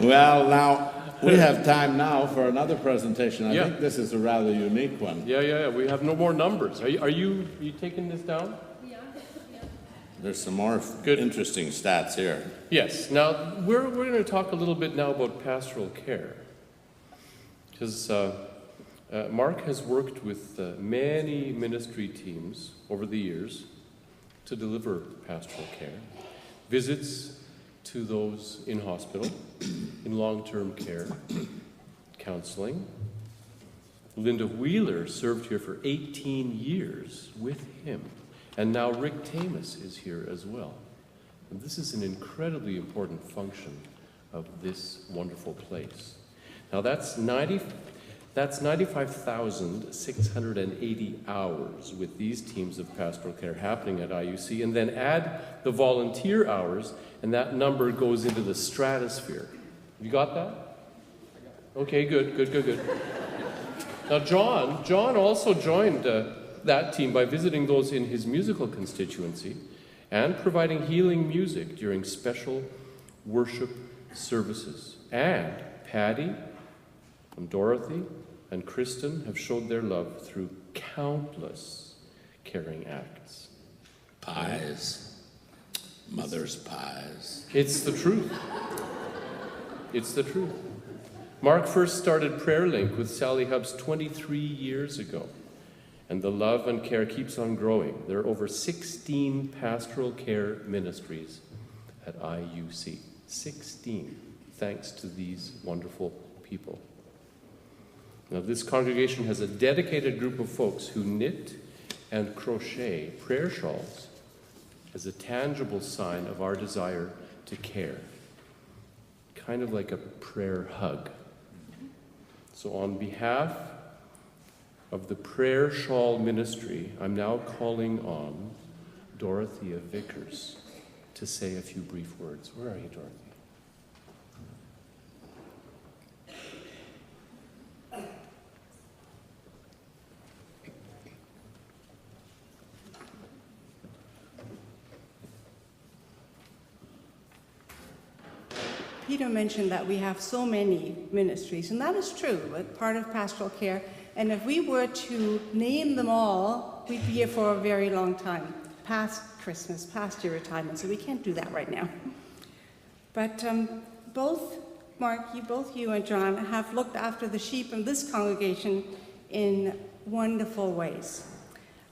Well, now, we have time now for another presentation. I Yeah. think this is a rather unique one. Yeah. We have no more numbers. Are you taking this down? There's some more Good. interesting stats here. Yes. Now, we're going to talk a little bit now about pastoral care. Because Mark has worked with many ministry teams over the years to deliver pastoral care. Visits to those in hospital, in long-term care, counseling. Linda Wheeler served here for 18 years with him. And now Rick Tamus is here as well. And this is an incredibly important function of this wonderful place. Now that's 95,680 hours with these teams of pastoral care happening at IUC, and then add the volunteer hours, and that number goes into the stratosphere. You got that? Okay, good. Now John also joined that team by visiting those in his musical constituency and providing healing music during special worship services. And Patty and Dorothy and Kristen have showed their love through countless caring acts. Pies. Mother's pies. It's the truth. It's the truth. Mark first started Prayer Link with Sally Hubbs 23 years ago, and the love and care keeps on growing. There are over 16 pastoral care ministries at IUC. 16, thanks to these wonderful people. Now, this congregation has a dedicated group of folks who knit and crochet prayer shawls as a tangible sign of our desire to care, kind of like a prayer hug. So on behalf of the Prayer Shawl Ministry, I'm now calling on Dorothea Vickers to say a few brief words. Where are you, Dorothy? Peter mentioned that we have so many ministries, and that is true, but part of pastoral care. And if we were to name them all, we'd be here for a very long time, past Christmas, past your retirement, so we can't do that right now. But both you and John have looked after the sheep in this congregation in wonderful ways.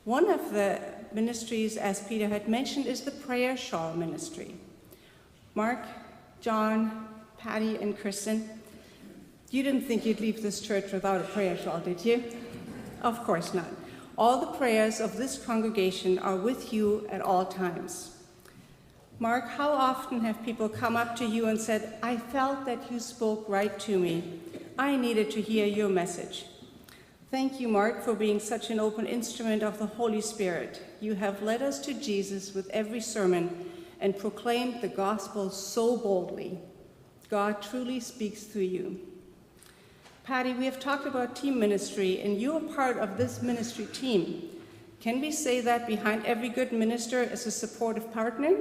One of the ministries, as Peter had mentioned, is the Prayer Shawl Ministry. Mark, John, Patty, and Kristen, you didn't think you'd leave this church without a prayer shawl, did you? Of course not. All the prayers of this congregation are with you at all times. Mark, how often have people come up to you and said, I felt that you spoke right to me. I needed to hear your message. Thank you, Mark, for being such an open instrument of the Holy Spirit. You have led us to Jesus with every sermon and proclaimed the gospel so boldly. God truly speaks through you. Patty, we have talked about team ministry, and you are part of this ministry team. Can we say that behind every good minister is a supportive partner?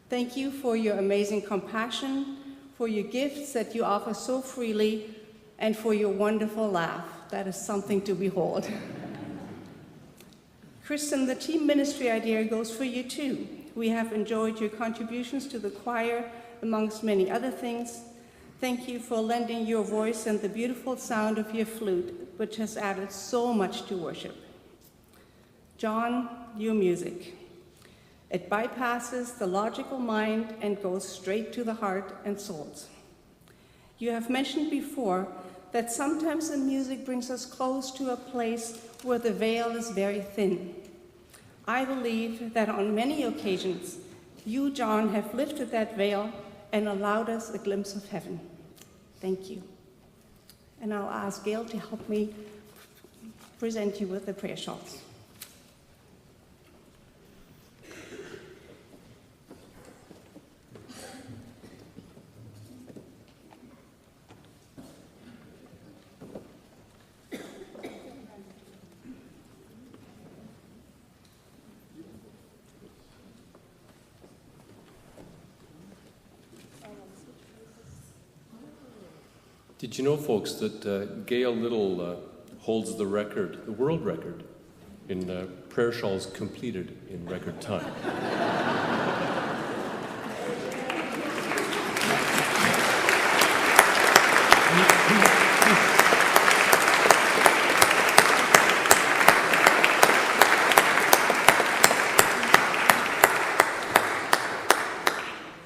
Thank you for your amazing compassion, for your gifts that you offer so freely, and for your wonderful laugh. That is something to behold. Kristen, the team ministry idea goes for you too. We have enjoyed your contributions to the choir, amongst many other things. Thank you for lending your voice and the beautiful sound of your flute, which has added so much to worship. John, your music. It bypasses the logical mind and goes straight to the heart and souls. You have mentioned before that sometimes the music brings us close to a place where the veil is very thin. I believe that on many occasions, you, John, have lifted that veil and allowed us a glimpse of heaven. Thank you. And I'll ask Gail to help me present you with the prayer shawls. Did you know, folks, that Gail Little holds the record, the world record, in prayer shawls completed in record time?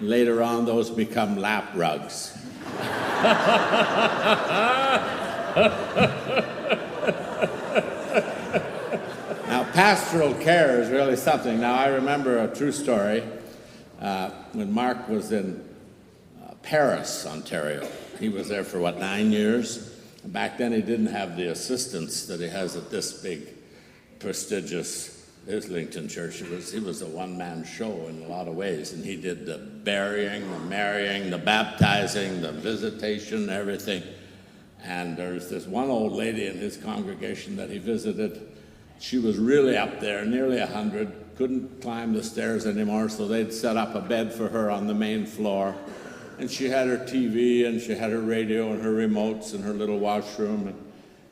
Later on, those become lap rugs. Now, pastoral care is really something. Now, I remember a true story when Mark was in Paris, Ontario. He was there for, 9 years? Back then, he didn't have the assistance that he has at this big, prestigious Islington church. He was a one-man show in a lot of ways, and he did the burying, the marrying, the baptizing, the visitation, everything. And there's this one old lady in his congregation that he visited. She was really up there, nearly 100, couldn't climb the stairs anymore, so they'd set up a bed for her on the main floor. And she had her TV, and she had her radio, and her remotes, and her little washroom,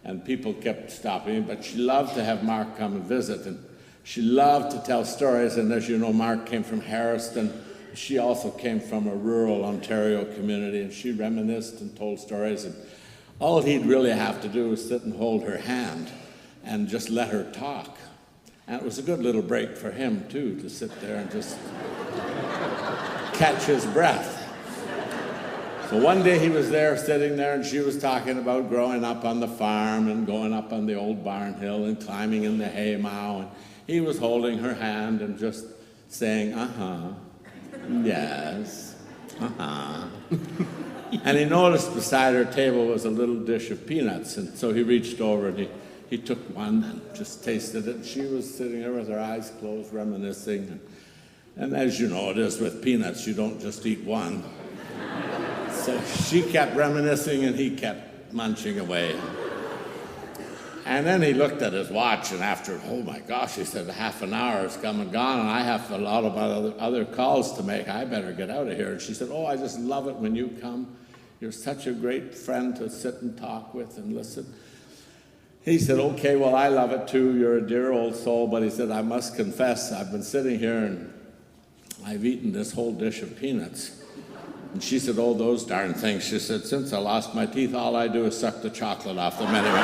and people kept stopping, but she loved to have Mark come and visit, and she loved to tell stories. And as you know, Mark came from Harriston. She also came from a rural Ontario community, and she reminisced and told stories, and all he'd really have to do was sit and hold her hand and just let her talk. And it was a good little break for him, too, to sit there and just catch his breath. So one day he was there, sitting there, and she was talking about growing up on the farm and going up on the old barn hill and climbing in the hay mow. And he was holding her hand and just saying, yes, And he noticed beside her table was a little dish of peanuts. And so he reached over and he took one and just tasted it. She was sitting there with her eyes closed, reminiscing. And as you know it is with peanuts, you don't just eat one. So she kept reminiscing and he kept munching away. And then he looked at his watch, and after, oh my gosh, he said, half an hour has come and gone, and I have a lot of other calls to make. I better get out of here. And she said, oh, I just love it when you come. You're such a great friend to sit and talk with and listen. He said, okay, well, I love it too. You're a dear old soul. But he said, I must confess, I've been sitting here and I've eaten this whole dish of peanuts. And she said, oh, those darn things. She said, since I lost my teeth, all I do is suck the chocolate off them anyway.